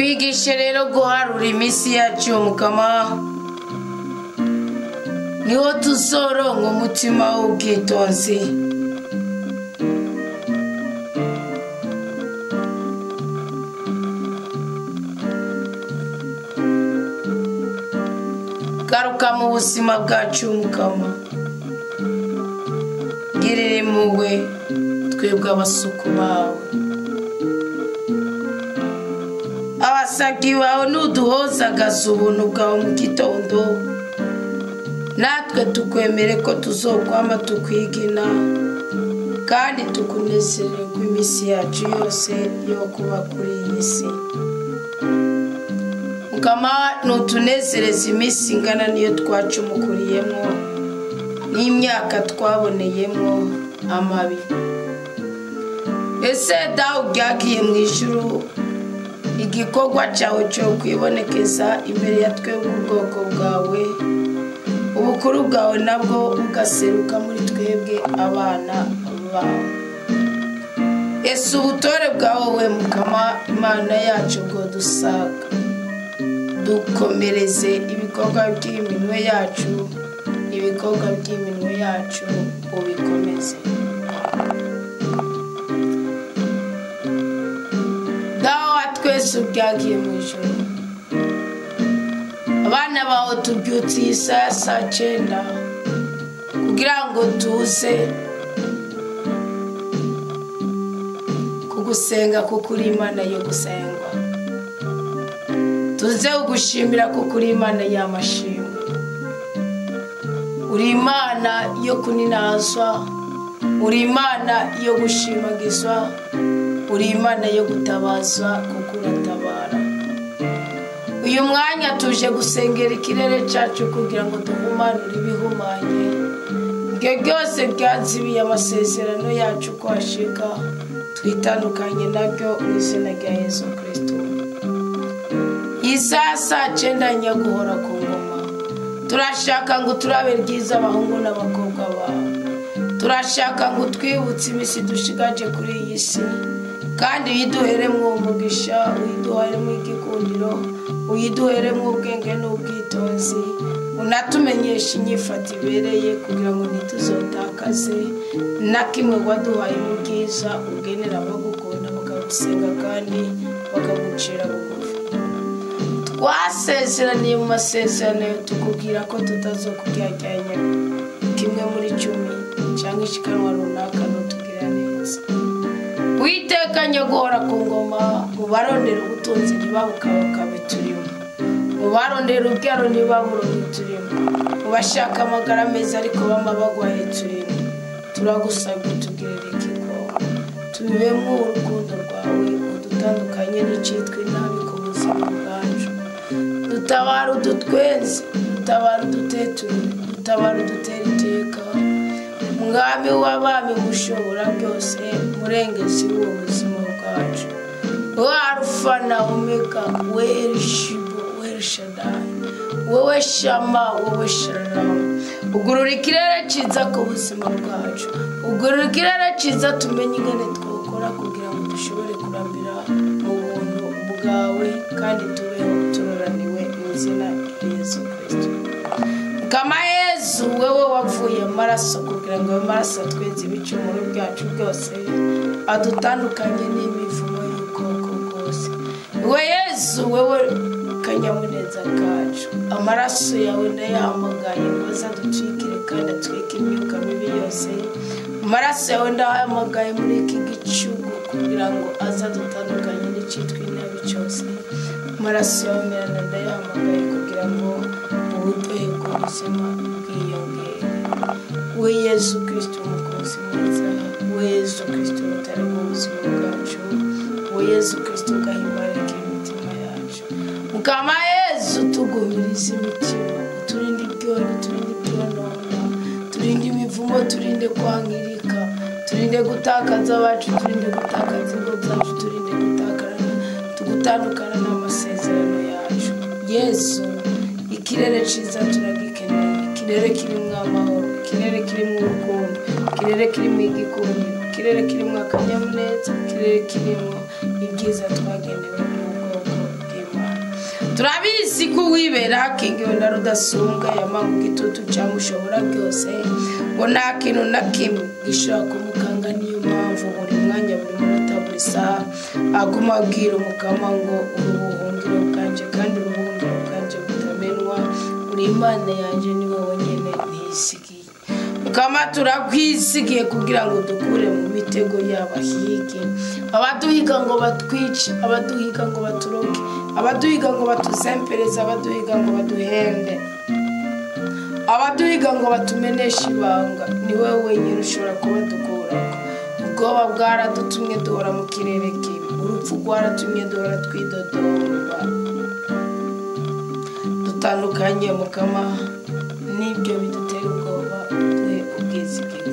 utwigishe rero guharura iminsi yacu Mukama niho tuzoronka umutima w'ubwitonzi garuka mu buzima bwacu Mukama girire muwe twebwe abasuku bawe abasaki bawe nuduhozagaza ubuntu bwawe mu gitondo natwe tukwemere ko tuzokwama tukwigina kandi tukunezererwa iminsi yacu yose yo kuba kuri iyi si Mukama nutunezereza iminsi ingana niyo twacumukuriyemo n'imyaka twaboneyemo amabi ese dawe byagiye mu ijuru igikorwa cyawe cyo kwibonekeza imbere ya twebwe ubwoko bwawe ubukuru bwawe nabwo ugaseruka muri twebwe abana bawe ese ubutore bwawe we Mukama Imana yacu bwo dusaka dukomereze ibikorwa by'iminwe yacu ubikomeze dawa twese ubyagiye mu ijoro abana bawe tubyutse isaha saa 9 kugira ngo tuze kugusenga kuko uri Imana yo gusengwa tuze ugushimira kuko uri Imana y'amashimwe uri Imana yo kuninazwa uri Imana yo gushimagizwa uri Imana yo gutabazwa kuko uratabara uyu mwanya tuje gusengera ikirere cyacu kugira ngo duhumanure ibihumanye ibyo byose byazibiye amasezerano yacu ko ashika twitandukanye nabyo mu izina rya Yesu Kristo isaha saa 9 nyaguhora ku ngoma turashaka ngo turabe ryiza abahungu n'abakobwa bawe turashaka ngo twibutse imisi dushigaje kuri iyi si kandi uyiduheremo umugisha uyiduheremo igikundiro uyiduheremo ubwenge n'ubwitonzi unatumenyesha inyifata ibereye kugira ngo ntituzotakaze na kimwe waduhaye mu bwiza ugenera abagukunda bakagusenga kandi bakagucira bugufi twasezeraniye mu masezerano tukubwira ko tutazokuryajyanya kimwe muri 10 cyangwa ishikanwa runaka n'utubwira neza witekanye guhora ku ngoma mubarondera ubutunzi ntibabukabakabe turimo mubarondera ubyaro ntibaburonke turimo mubashaka amagara meza ariko bamabagwaye turimo turagusabye tugirire ikigo tubibemo urukundo rwawe udutandukanye n'icitwe nabi ku buzima bwacu dutabara udutwenze dutabara uduteture dutabara udutera iteka mwami w'abami mushobora byose murengezi w'ubuzima bwacu Alpha na Omega werishibo werishadai wowe shama wowe shalom ugurura ikirere ciza ku buzima bwacu ugurura ikirere ciza tumenye ingene twokora kugira ngo dushobore kurambira mu buntu bwawe kandi tubeho turoraniwe mu izina rya Yesu Kristo kama Yesu wewe wavuye amaraso kugira ngo amaraso atweze ibicumuro byacu byose adutandukanye n'imivumo y'ubwoko bwose we Yesu wewe kanyamuneza kacu amaraso yawe ndayahamagaye ngo azaducikire kandi atwike imyuka mibi yose amaraso yawe ndayahamagaye muri iki gicugu kugira ngo azadutandukanye n'icitwa inabi cyose amaraso yawe ndayahamagaye kugira ngo uburyohe bw'ubuzima bwiyongere we Yesu Kristo umukozi mwiza we Yesu Kristo utari bw'ubuzima bwacu we Yesu Kristo ugahimbarika imitima yacu Mukama Yesu tugumiriza imitima turinde ibyona turinde imivumo turinde kwangirika turinde gutakaza abacu turinde gutakaza ingo zacu turinde tugutandukana n'amasezerano yacu Yesu ikirere ciza turagikeneye ikirere kirimo amahoro ikirere kirimo urukundo ikirere kirimo igikundiro ikirere kirimo akanyamuneza ikirere kirimo ibyiza twagenewe n'ubwoko bw'Imana turabizi ko wibera kingiwe na rudasumbwa yamanga igitutu cyamushobora byose ngo nta kintu na kimwe gishobora kumukanga. Niyo mpamvu buri mwanya buri munota buri saha aguma abwira umukama ngo urubuhungiro bwanje kandi urubuhungiro bwanje butamenwa, uri Imana yanjye ni wowe nyene nisigiye. Mukama turakwisigiye kugira ngo dukure mu mitego y'abahigi, abaduhiga ngo batwice, abaduhiga ngo baturoke, abaduhiga ngo batuzempereze, abaduhiga ngo baduhende, abaduhiga ngo batumeneshe ibanga. Ni wowe wenyine ushobora kubadukurako. Ubwoba bwaradutumye duhora mu kirere kibi, urupfu rwaratumye duhora twidodomba. Dutandukanye Mukama n'ibyo bidutera ubwoba, duhe ubwizigiro,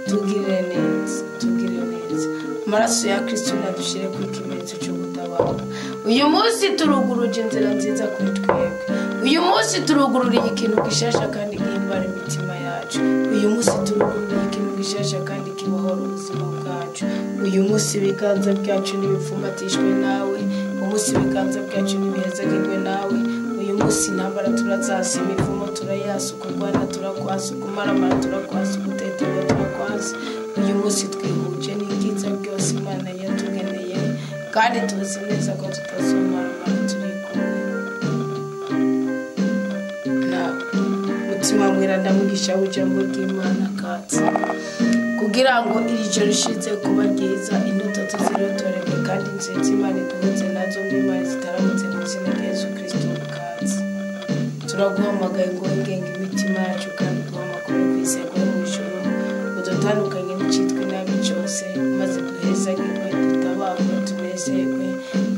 tugirire neza, tugirire neza. Amaraso ya Kristo nadushire ku ikimenyetso cyo gutabara. Uyu munsi turuguruje inzira nziza kuri twebwe. Uyu munsi turugururiye ikintu gishasha kandi gihimbara imitima yacu. Uyu munsi turugururiye ikintu gishasha kandi kibohora ubuzima bwacu. Uyu munsi ibiganza byacu nibipfumbatishwe nawe, umunsi ibiganza byacu nibihezagirwe nawe. Uyu munsi intambara turazasi, imivumo turayasi, kurwana turakwasi, kumaramara turakwasi, guteterwa turakwasi. Uyu munsi twihuje n'ibyiza byose Imana yatugeneye, kandi tuzi neza ko tutazomaramara turi kumwe nawe. Mutima mwera ndamugisha w'ijambo ry'Imana katsi, kugira ngo iri joro rishize kuba ryiza, indoto tuzirotorerwe kandi nziza Imana iduhuze nazo Imana zitaramutse mu izina rya Yesu Kristo katsi. Turaguhamagaye ngo wengenge imitima yacu kandi duha amakuru kwizerwa mu ijoro, udutandukanye n'icitwa inabi cyose, maze duhezagirwe, dutabarwe, tunezerwe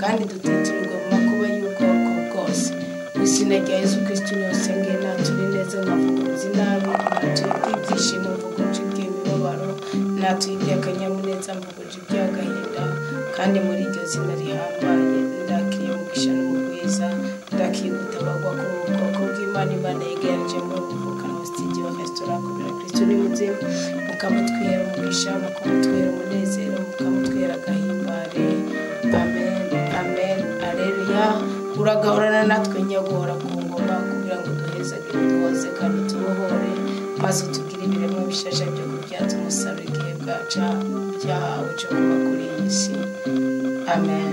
kandi dutitirirwe mu makuba y'ubwoko bwose. Mu izina rya Yesu Kristo niho sengeye, naturi neza nkavuguruza inabi, naturi ibyishimo mvuguruje iby'imibabaro, naturi iby'akanyamuneza mvuguruje iby'agahinda. Kandi muri iryo zina rihambaye ndakiriye umugisha n'ubugwiza, ndakiriye gutabarwa kuri ubu bwoko bw'Imana. Imana yegereje muri ubu bukana studio restaurant kubera Kristo ni muzima. Mukamutwera umugisha, mukamutwera umunezero, mukamutwera agahimbare. Amen, amen, aleluya. Uragahorana natwe nyaguhora ku ngoma, kugira ngo duhezagire, duhoze kandi tubohore, maze tugire ibiremwa bishasha byo kubyaza umusaruro igihe bwaca byahawe cyo kuba kuri iyi si. Amen.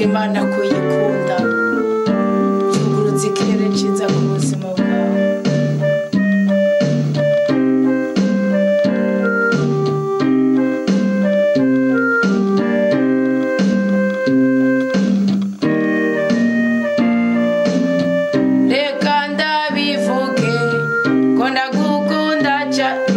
Imana kuyikunda, cyungurutse ikirere cyiza ku buzima bwawe. Reka ndabivuge ko ndagukunda cyane.